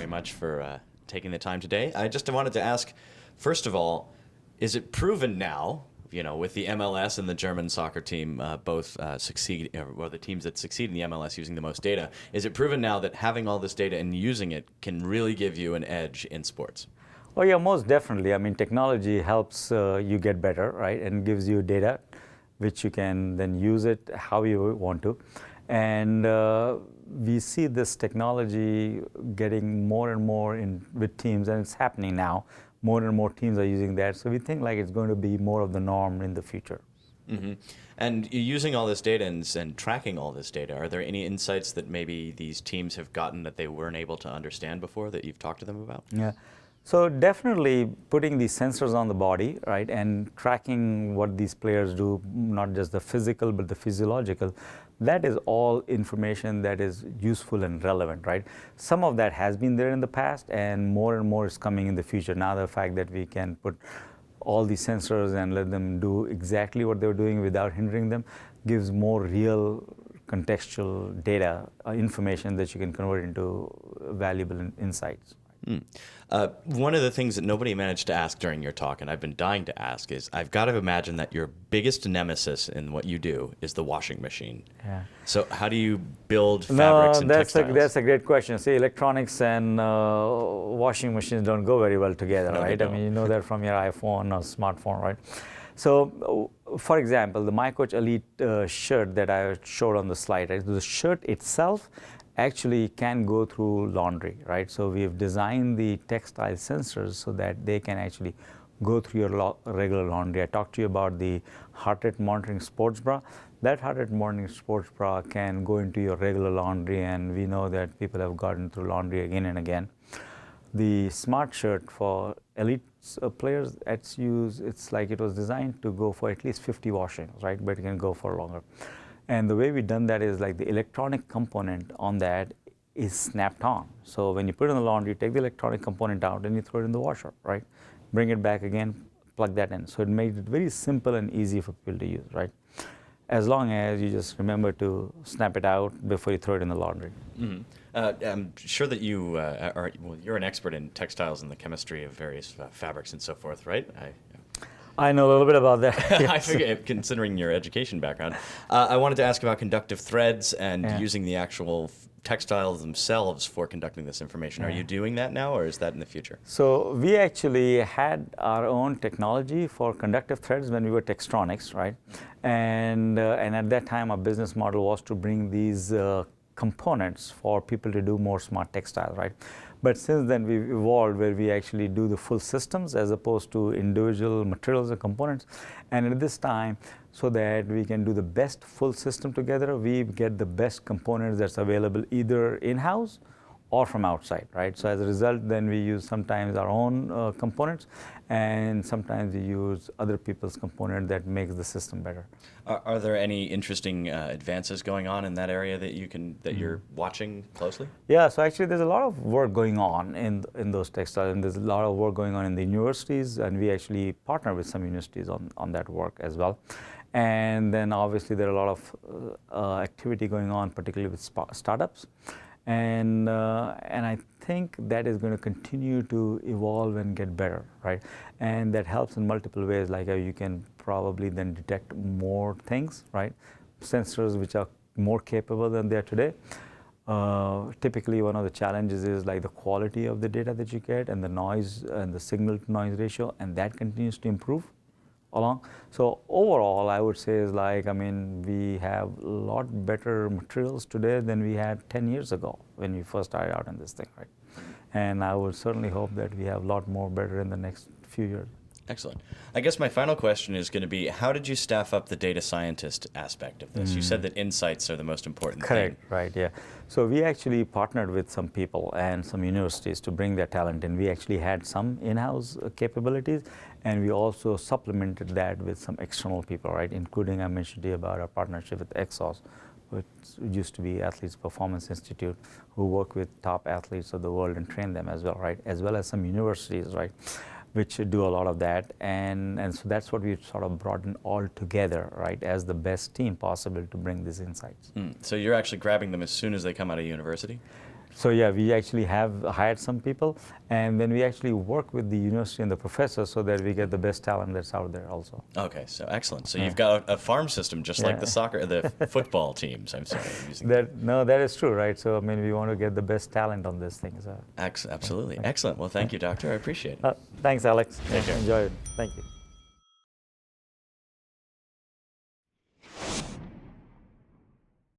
very much for taking the time today. I just wanted to ask, first of all, is it proven now, with the MLS and the German soccer team both succeed, or the teams that succeed in the MLS using the most data, is it proven now that having all this data and using it can really give you an edge in sports? Oh yeah, most definitely. I mean, technology helps you get better, right, and gives you data, which you can then use it how you want to. And we see this technology getting more and more with teams, and it's happening now. More and more teams are using that, so we think like it's going to be more of the norm in the future. Mm-hmm. And using all this data and tracking all this data, are there any insights that maybe these teams have gotten that they weren't able to understand before that you've talked to them about? Yeah. So definitely putting these sensors on the body, right, and tracking what these players do, not just the physical but the physiological, that is all information that is useful and relevant, right? Some of that has been there in the past, and more is coming in the future. Now the fact that we can put all these sensors and let them do exactly what they're doing without hindering them gives more real contextual data, information that you can convert into valuable insights. One of the things that nobody managed to ask during your talk, and I've been dying to ask, is I've got to imagine that your biggest nemesis in what you do is the washing machine. Yeah. So how do you build fabrics and textiles? That's a great question. See, electronics and washing machines don't go very well together, No, right? I mean, you know that from your iPhone or smartphone, right? So, for example, the MyCoach Elite shirt that I showed on the slide, right? The shirt itself actually can go through laundry, right? So we've designed the textile sensors so that they can actually go through your regular laundry. I talked to you about the heart rate monitoring sports bra. That heart rate monitoring sports bra can go into your regular laundry, and we know that people have gotten through laundry again and again. The smart shirt for elite players, it's like it was designed to go for at least 50 washings, right? But it can go for longer. And the way we've done that is like the electronic component on that is snapped on. So when you put it in the laundry, you take the electronic component out and you throw it in the washer, right? Bring it back again, plug that in. So it made it very simple and easy for people to use, right? As long as you just remember to snap it out before you throw it in the laundry. Mm-hmm. I'm sure that you're an expert in textiles and the chemistry of various fabrics and so forth, right? I know a little bit about that. Yes. I figure, considering your education background. I wanted to ask about conductive threads and using the actual textiles themselves for conducting this information. Are you doing that now, or is that in the future? So we actually had our own technology for conductive threads when we were Textronics, right? And at that time, our business model was to bring these components for people to do more smart textiles, right? But since then, we've evolved where we actually do the full systems as opposed to individual materials or components. And at this time, so that we can do the best full system together, we get the best components that's available either in-house or from outside, right? So as a result, then we use sometimes our own components, and sometimes we use other people's component that makes the system better. Are there any interesting advances going on in that area that you're watching closely? Yeah, so actually there's a lot of work going on in those textiles, and there's a lot of work going on in the universities, and we actually partner with some universities on that work as well. And then obviously there are a lot of activity going on, particularly with startups. And I think that is going to continue to evolve and get better, right? And that helps in multiple ways, like you can probably then detect more things, right? Sensors which are more capable than they are today. Typically, one of the challenges is like the quality of the data that you get and the noise and the signal to noise ratio, and that continues to improve along. So overall, I would say is like, I mean, we have a lot better materials today than we had 10 years ago when we first started out in this thing, right? And I would certainly hope that we have a lot more better in the next few years. Excellent. I guess my final question is going to be, how did you staff up the data scientist aspect of this? You said that insights are the most important Correct, thing. right, yeah. So we actually partnered with some people and some universities to bring their talent in. We actually had some in-house capabilities, and we also supplemented that with some external people, right? Including, I mentioned to you about our partnership with Exos, which used to be Athletes Performance Institute, who work with top athletes of the world and train them as well, right? As well as some universities, right? Which do a lot of that, and so that's what we sort of brought in all together, right, as the best team possible to bring these insights. So you're actually grabbing them as soon as they come out of university? So yeah, we actually have hired some people, and then we actually work with the university and the professors so that we get the best talent that's out there also. Okay, so excellent. So you've got a farm system just like the football teams. I'm sorry. I'm using That is true, right? So I mean, we want to get the best talent on this thing. So. Absolutely. Excellent. Well, thank you, Doctor. I appreciate it. Thanks, Alex. Take care. Enjoy it. Thank you.